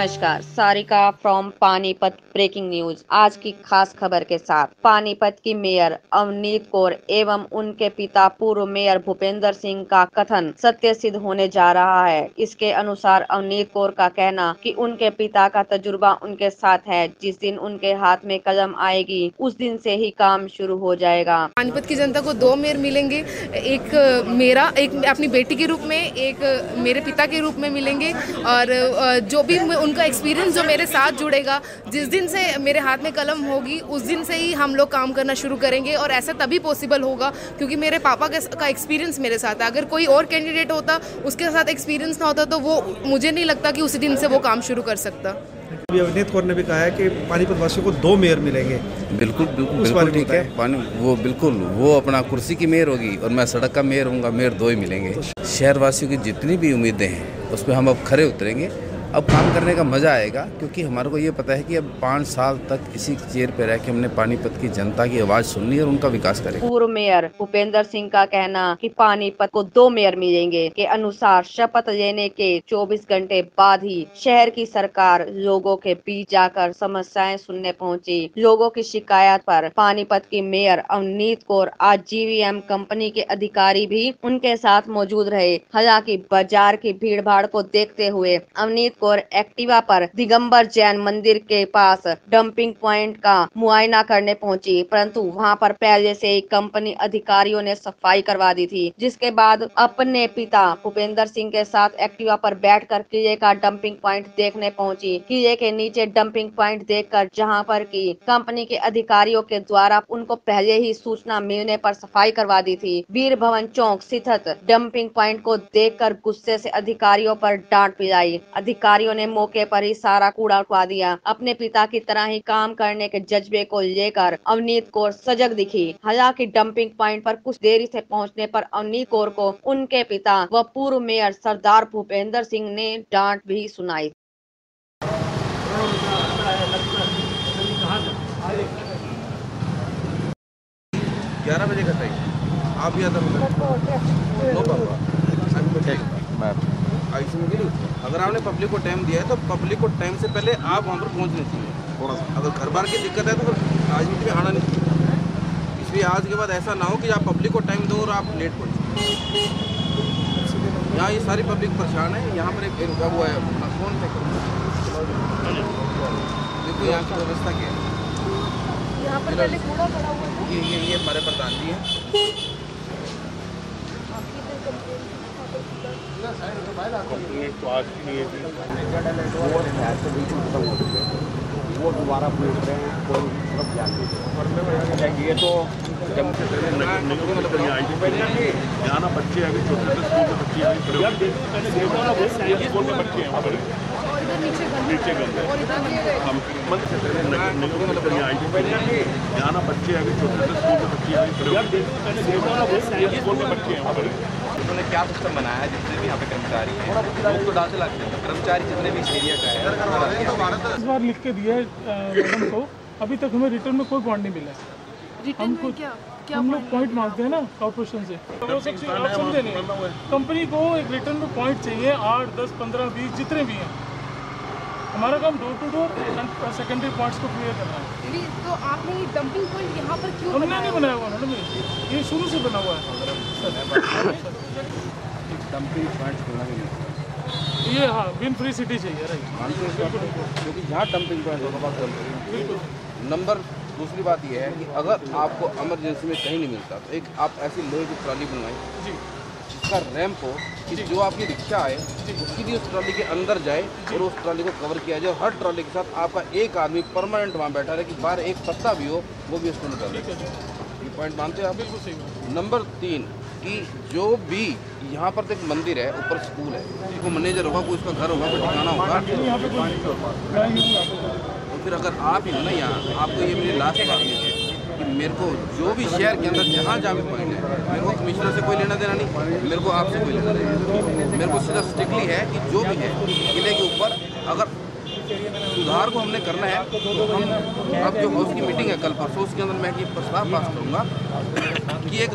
नमस्कार, Sarika from Panipat breaking news. आज की खास खबर के साथ पानीपत की मेयर अवनीत कौर एवं उनके पिता पूर्व मेयर भूपेंद्र सिंह का कथन सत्य सिद्ध होने जा रहा है। इसके अनुसार अवनीत कौर का कहना कि उनके पिता का तजुर्बा उनके साथ है। जिस दिन उनके हाथ में कलम आएगी उस दिन से ही काम शुरू हो जाएगा। पानीपत की जनता को दो मेयर मिलेंगे, एक मेरा, एक अपनी बेटी के रूप में, एक मेरे पिता के रूप में मिलेंगे। और जो भी उनका एक्सपीरियंस जो मेरे साथ जुड़ेगा, जिस दिन से मेरे हाथ में कलम होगी उस दिन से ही हम लोग काम करना शुरू करेंगे। और ऐसा तभी पॉसिबल होगा क्योंकि मेरे पापा का एक्सपीरियंस मेरे साथ है। अगर कोई और कैंडिडेट होता, उसके साथ एक्सपीरियंस ना होता, तो वो मुझे नहीं लगता कि उसी दिन से वो काम शुरू कर सकता। अभी अवनीत कौर ने भी कहा है कि पानीपत वासियों को दो मेयर मिलेंगे। बिल्कुल ठीक है। वो अपना कुर्सी की मेयर होगी और मैं सड़क का मेयर हूँगा। मेयर दो ही मिलेंगे। शहर वासियों की जितनी भी उम्मीदें हैं उस पर हम अब खरे उतरेंगे। अब काम करने का मज़ा आएगा क्योंकि हमारे को ये पता है कि अब 5 साल तक इसी चेयर पे रह के हमने पानीपत की जनता की आवाज़ सुननी और उनका विकास करेंगे। पूर्व मेयर भूपेंद्र सिंह का कहना कि पानीपत को 2 मेयर मिलेंगे के अनुसार शपथ लेने के 24 घंटे बाद ही शहर की सरकार लोगों के बीच जाकर समस्याएं सुनने पहुंची। लोगों की शिकायत पर पानीपत की मेयर अवनीत कौर आज GVM कंपनी के अधिकारी भी उनके साथ मौजूद रहे। हालांकि बाजार की भीड़ भाड़ को देखते हुए अवनीत कौर एक्टिवा पर दिगंबर जैन मंदिर के पास डंपिंग पॉइंट का मुआयना करने पहुंची, परंतु वहां पर पहले से ही कंपनी अधिकारियों ने सफाई करवा दी थी। जिसके बाद अपने पिता भूपेंद्र सिंह के साथ एक्टिवा पर बैठकर किले का डंपिंग पॉइंट देखने पहुंची। किले के नीचे डंपिंग पॉइंट देखकर जहां पर की कंपनी के अधिकारियों के द्वारा उनको पहले ही सूचना मिलने पर सफाई करवा दी थी। वीर भवन चौक स्थित डंपिंग पॉइंट को देखकर गुस्से से अधिकारियों पर डांट पिलाई। अधिकारियों ने मौके पर ही सारा कूड़ा उठवा दिया। अपने पिता की तरह ही काम करने के जज्बे को लेकर अवनीत कौर सजग दिखी। हालांकि डंपिंग पॉइंट पर कुछ देरी से पहुंचने पर अवनीत कौर को उनके पिता व पूर्व मेयर सरदार भूपेंद्र सिंह ने डांट भी सुनाई। 11 बजे का टाइम आप यहाँ अगर आपने पब्लिक को टाइम दिया है तो पब्लिक को टाइम से पहले आप वहाँ पर पहुँचने चाहिए। थोड़ा सा अगर घर बार की दिक्कत है तो फिर राजनीति में आना नहीं चाहिए। इसलिए आज के बाद ऐसा ना हो कि आप पब्लिक को टाइम दो और आप लेट पहुँचे। यहाँ ये सारी पब्लिक परेशान है। यहाँ पर एक वो है कौन सा देखो यहाँ की व्यवस्था क्या है। यहाँ पर पहले कूड़ा पड़ा हुआ था। ये हमारे प्रधान जी हैं। वो दोबारा पूछ रहे हैं कोई मतलब ध्यान नहीं। ये तो यहाँ ना बच्चे अभी छोटे छोटे स्कूल के बच्चे हैं नीचे गंदे हम यहाँ ना बच्चे अभी छोटे स्कूल के बच्चे हैं। उन्होंने क्या सिस्टम बनाया है? जितने भी यहाँ पे कर्मचारी हैं लोग तो डालते लगते हैं, कर्मचारी जितने भी इस एरिया का है इस बार लिख के दिया है मैडम को। अभी तक हमें रिटर्न में कोई पॉइंट नहीं मिला है। हमको हम लोग पॉइंट मांगते हैं ना कॉर्पोरेशन से, तो वो सब आप समझे नहीं। कंपनी को एक रिटर्न में पॉइंट चाहिए 8, 10, 15, 20 जितने भी हैं। हमारा काम door to door and secondary points को क्लियर करना है। तो आपने ये डंपिंग पॉइंट यहाँ पर क्यों हमने नहीं बनाया हुआ मैडम, ये शुरू से बना हुआ है। डंपिंग पॉइंट खोलना भी नहीं। ये हाँ विन फ्री सिटी चाहिए, राइट। क्योंकि जहाँ डंपिंग पॉइंट होगा। नंबर दूसरी बात यह है कि अगर आपको इमरजेंसी में कहीं नहीं मिलता तो एक आप ऐसी लोहे की ट्रॉली बनवाएं जिसका रैंप हो कि जो आपकी रिक्शा आए उसकी भी उस ट्रॉली के अंदर जाए और उस ट्रॉली को कवर किया जाए। और हर ट्रॉली के साथ आपका एक आदमी परमानेंट वहाँ बैठा रहे कि बाहर एक पत्ता भी हो वो भी उसको निकाल दे। ये पॉइंट मानते हैं आप? बिल्कुल सही। नंबर 3 कि जो भी यहाँ पर एक मंदिर है, ऊपर स्कूल है, कोई मैनेजर होगा, कोई उसका घर होगा, कोई ठिकाना होगा। तो फिर अगर आप ही हो ना यहाँ, आपको ये मेरी लास्ट बात है कि मेरे को जो भी शहर के अंदर जहाँ जहाँ भी पॉइंट है, मेरे को कमिश्नर से कोई लेना देना नहीं, मेरे को आपसे कोई लेना देना नहीं। मेरे को सिर्फ स्ट्रिक्टली है कि जो भी है किले के ऊपर अगर सुधार को हमने करना है तो हम अब जो हाउस की मीटिंग है कल परसों, उसके अंदर मैं एक प्रस्ताव पास करूँगा कि एक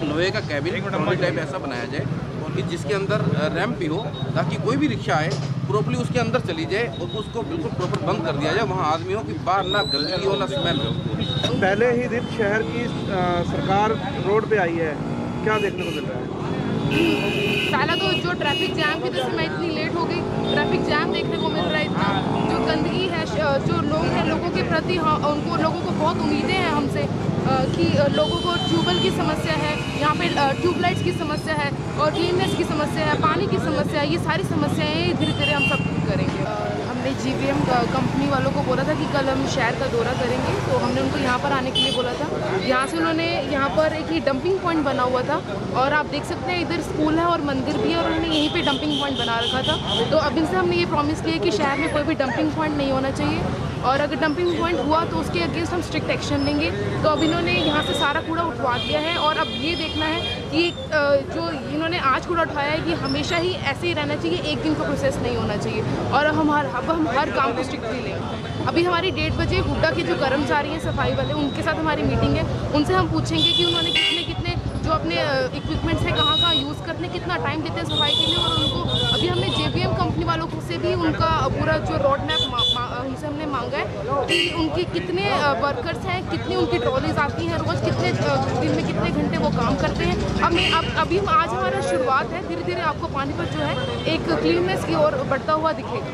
लोहे का कैबिन टाइप ऐसा बनाया जाए और कि जिसके अंदर रैंप भी हो ताकि कोई भी रिक्शा आए प्रॉपर्ली उसके अंदर चली जाए और उसको बिल्कुल प्रॉपर बंद कर दिया जाए। वहाँ आदमी हो कि बाहर ना गंदगी हो ना स्मेल हो। पहले ही दिन शहर की सरकार रोड पे आई है, क्या देखने को मिल रहा है? पहला तो जो ट्रैफिक जैम की वजह से मैं इतनी लेट हो गई, ट्रैफिक जैम देखने को मिल रहा है इतना। जो गंदगी है, जो लोग हैं, लोगों के प्रति उनको लोगों को बहुत उम्मीदें हैं हमसे कि लोगों को ट्यूबवेल की समस्या है, यहाँ पे ट्यूबलाइट्स की समस्या है और क्लीननेस की समस्या है, पानी की समस्या है। ये सारी समस्याएं धीरे धीरे हम सब करेंगे। हमने GVM कंपनी वालों को बोला था कि कल हम शहर का दौरा करेंगे, तो हमने उनको यहाँ पर आने के लिए बोला था। यहाँ से उन्होंने यहाँ पर एक ही डंपिंग पॉइंट बना हुआ था और आप देख सकते हैं इधर स्कूल है और मंदिर भी है और उन्होंने यहीं पे डंपिंग पॉइंट बना रखा था। तो अब इनसे हमने ये प्रॉमिस किया कि शहर में कोई भी डंपिंग पॉइंट नहीं होना चाहिए और अगर डंपिंग पॉइंट हुआ तो उसके अगेंस्ट हम स्ट्रिक्ट एक्शन लेंगे। तो अब इन्होंने यहाँ से सारा कूड़ा उठवा दिया है और अब ये देखना है कि जो इन्होंने आज कूड़ा उठाया है कि हमेशा ही ऐसे ही रहना चाहिए, एक दिन का प्रोसेस नहीं होना चाहिए और अब हम हर काम को स्ट्रिक्टली लेंगे। अभी हमारी 1:30 बजे हुड्डा के जो कर्मचारी हैं, सफाई वाले, उनके साथ हमारी मीटिंग है। उनसे हम पूछेंगे कि उन्होंने कितने जो अपने इक्विपमेंट्स हैं कहाँ यूज़ करने, कितना टाइम देते हैं सफाई के लिए। और उनको अभी हमने JVM कंपनी वालों से भी उनका पूरा जो रोड मैप उनसे हमने मांगा है कि उनके कितने वर्कर्स हैं, कितनी उनकी ट्रॉलीज आती हैं रोज़, कितने दिन में कितने घंटे वो काम करते हैं। अभी आज हमारा शुरुआत है, धीरे धीरे आपको पानीपत जो है एक क्लीननेस की ओर बढ़ता हुआ दिखेगा।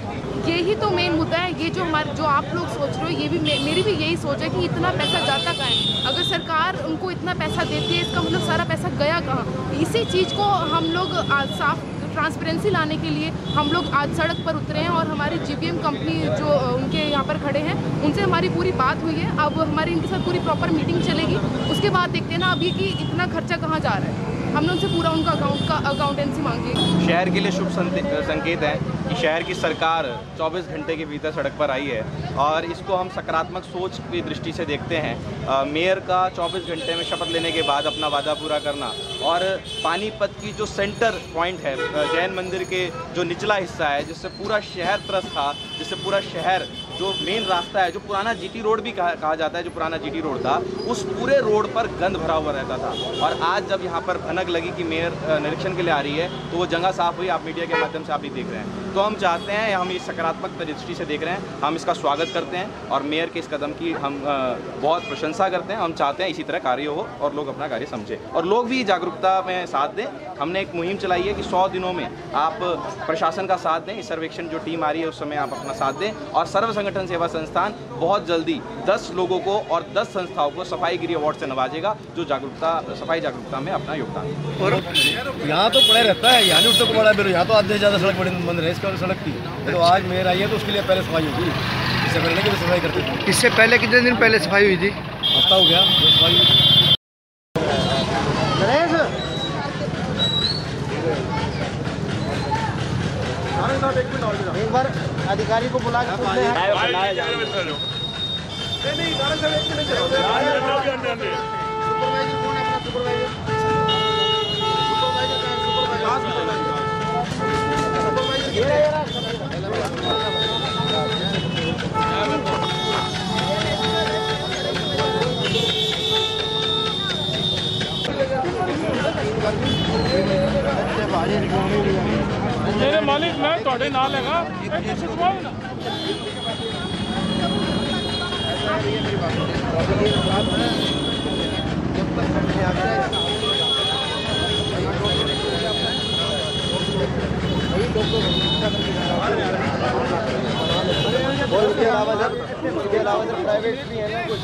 यही तो मेन मुद्दा है। ये जो आप लोग सोच रहे हो, ये भी मेरी भी यही सोच है कि इतना पैसा जाता कहाँ है। अगर सरकार उनको इतना पैसा देती है, इसका मतलब सारा पैसा गया कहाँ। इसी चीज़ को हम लोग साफ ट्रांसपेरेंसी लाने के लिए हम लोग आज सड़क पर उतरे हैं और हमारी GVM कंपनी जो उनके यहाँ पर खड़े हैं, उनसे हमारी पूरी बात हुई है। अब हमारी इनके साथ पूरी प्रॉपर मीटिंग चलेगी, उसके बाद देखते हैं ना अब ये कि इतना खर्चा कहाँ जा रहा है। हमने उनसे पूरा उनका अकाउंटेंसी मांगी है। शहर के लिए शुभ संकेत है कि शहर की सरकार 24 घंटे के भीतर सड़क पर आई है और इसको हम सकारात्मक सोच की दृष्टि से देखते हैं। मेयर का 24 घंटे में शपथ लेने के बाद अपना वादा पूरा करना और पानीपत की जो सेंटर पॉइंट है, जैन मंदिर के जो निचला हिस्सा है, जिससे पूरा शहर त्रस्त था, जिससे पूरा शहर जो मेन रास्ता है, जो पुराना GT रोड भी कहा जाता है, जो पुराना GT रोड था, उस पूरे रोड पर गंद भरा हुआ रहता था। और आज जब यहाँ पर भनक लगी कि मेयर निरीक्षण के लिए आ रही है, तो वो जगह साफ हुई। आप मीडिया के माध्यम से आप भी देख रहे हैं। तो हम चाहते हैं, हम इस सकारात्मक दृष्टि से देख रहे हैं, हम इसका स्वागत करते हैं और मेयर के इस कदम की हम बहुत प्रशंसा करते हैं। हम चाहते हैं इसी तरह कार्य हो और लोग अपना कार्य समझें और लोग भी जागरूकता में साथ दें। हमने एक मुहिम चलाई है कि 100 दिनों में आप प्रशासन का साथ दें। इस सर्वेक्षण जो टीम आ रही है उस समय आप अपना साथ दें और सर्व संगठन सेवा संस्थान बहुत जल्दी 10 लोगों को और 10 संस्थाओं को सफाईगिरी अवार्ड से नवाजेगा, जो सफाई जागरूकता में अपना योगदान है। और यहाँ तो पड़ा रहता है, यहाँ नहीं उठता को बड़ा बिल, यहाँ तो आधे से ज़्यादा सड़क बंद रहे, इसके सड़क थी। तो आज मेयर आई है तो उसके लिए पहले सफाई होगी, इससे पहले की सफाई करते थे। इससे पहले कितने दिन पहले सफाई हुई थी? हफ्ता हो गया सफाई। एक बार अधिकारी को बुला के मेरे मालिक मैं थोड़े नाल हैगा उसके अलावा सर प्राइवेट भी है ना कुछ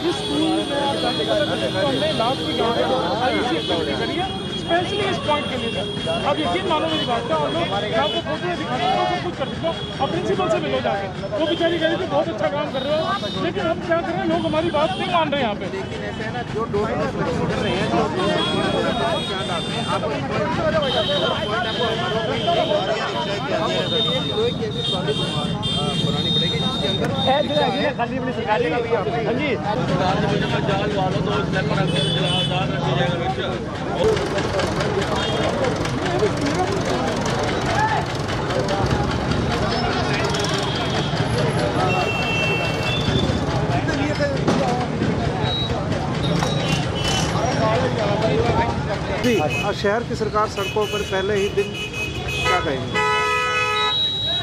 स्पेशली इस पॉइंट के लिए सर। अब यकीन मानो मेरी बात का, और लोग आपको फोटो दिखाते हैं तो कुछ कर दो और प्रिंसिपल से मिलो जाके। वो बेचारी कह रही थी बहुत अच्छा काम कर रहे हो, लेकिन हम क्या कर रहे हैं, लोग हमारी बात नहीं मान रहे हैं यहाँ पे। लेकिन ऐसे है ना, जो डोर रहे हैं बनानी पड़ेगी जिसके शहर की सरकार सड़कों पर पहले ही दिन क्या कहेंगे?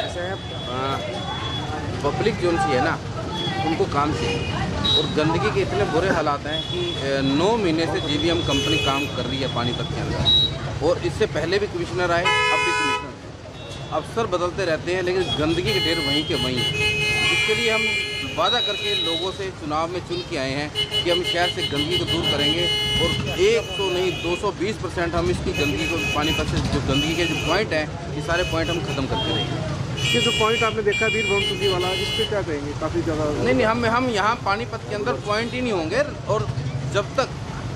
ऐसे पब्लिक जो सी है ना, उनको काम चाहिए। और गंदगी के इतने बुरे हालात हैं कि 9 महीने से जीवीएम कंपनी काम कर रही है पानीपत के अंदर, और इससे पहले भी कमिश्नर आए, अब भी कमिश्नर। अफसर बदलते रहते हैं लेकिन गंदगी के ढेर वहीं के वहीं। इसके लिए हम वादा करके लोगों से चुनाव में चुन के आए हैं कि हम शहर से गंदगी को दूर करेंगे, और 100 नहीं 220% हम इसकी गंदगी को, पानीपत से जो गंदगी के जो पॉइंट हैं, ये सारे पॉइंट हम ख़त्म करते रहेंगे। ये जो पॉइंट आपने देखा वीरभवन तुलसी वाला, इस पर क्या कहेंगे? काफ़ी ज़्यादा नहीं, हम यहाँ पानीपत के अंदर पॉइंट ही नहीं होंगे। और जब तक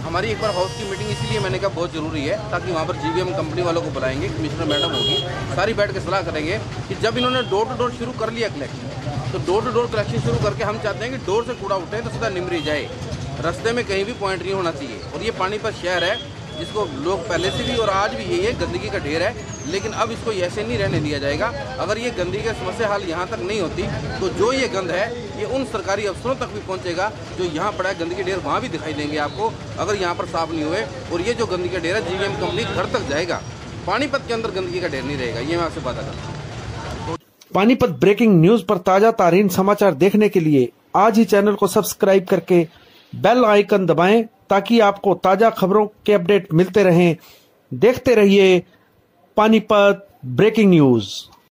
हमारी एक बार हाउस की मीटिंग, इसीलिए मैंने कहा बहुत ज़रूरी है, ताकि वहाँ पर जीवीएम कंपनी वालों को बुलाएंगे, कमिश्नर मैडम होगी, सारी बैठ के सलाह करेंगे कि जब इन्होंने डोर टू डोर शुरू कर लिया कलेक्शन, तो डोर टू डोर कलेक्शन शुरू करके हम चाहते हैं कि डोर से कूड़ा उठे तो सीधा निमरी जाए, रास्ते में कहीं भी पॉइंट नहीं होना चाहिए। और ये पानीपत शहर है जिसको लोग पहले से भी और आज भी यही है, गंदगी का ढेर है, लेकिन अब इसको ऐसे नहीं रहने दिया जाएगा। अगर ये गंदगी की समस्या हल यहाँ तक नहीं होती तो जो ये गंद है ये उन सरकारी अफसरों तक भी पहुँचेगा जो यहाँ पड़ा है। गंदगी ढेर वहाँ भी दिखाई देंगे आपको, अगर यहाँ पर साफ नहीं हुए। और ये जो गंदगी का ढेर है, जीवीएम कंपनी घर तक जाएगा, पानीपत के अंदर गंदगी का ढेर नहीं रहेगा, ये मैं आपसे वादा करता हूँ। पानीपत ब्रेकिंग न्यूज पर ताजा तारीन समाचार देखने के लिए आज ही चैनल को सब्सक्राइब करके बेल आइकन दबाएं, ताकि आपको ताजा खबरों के अपडेट मिलते रहें। देखते रहिए पानीपत ब्रेकिंग न्यूज।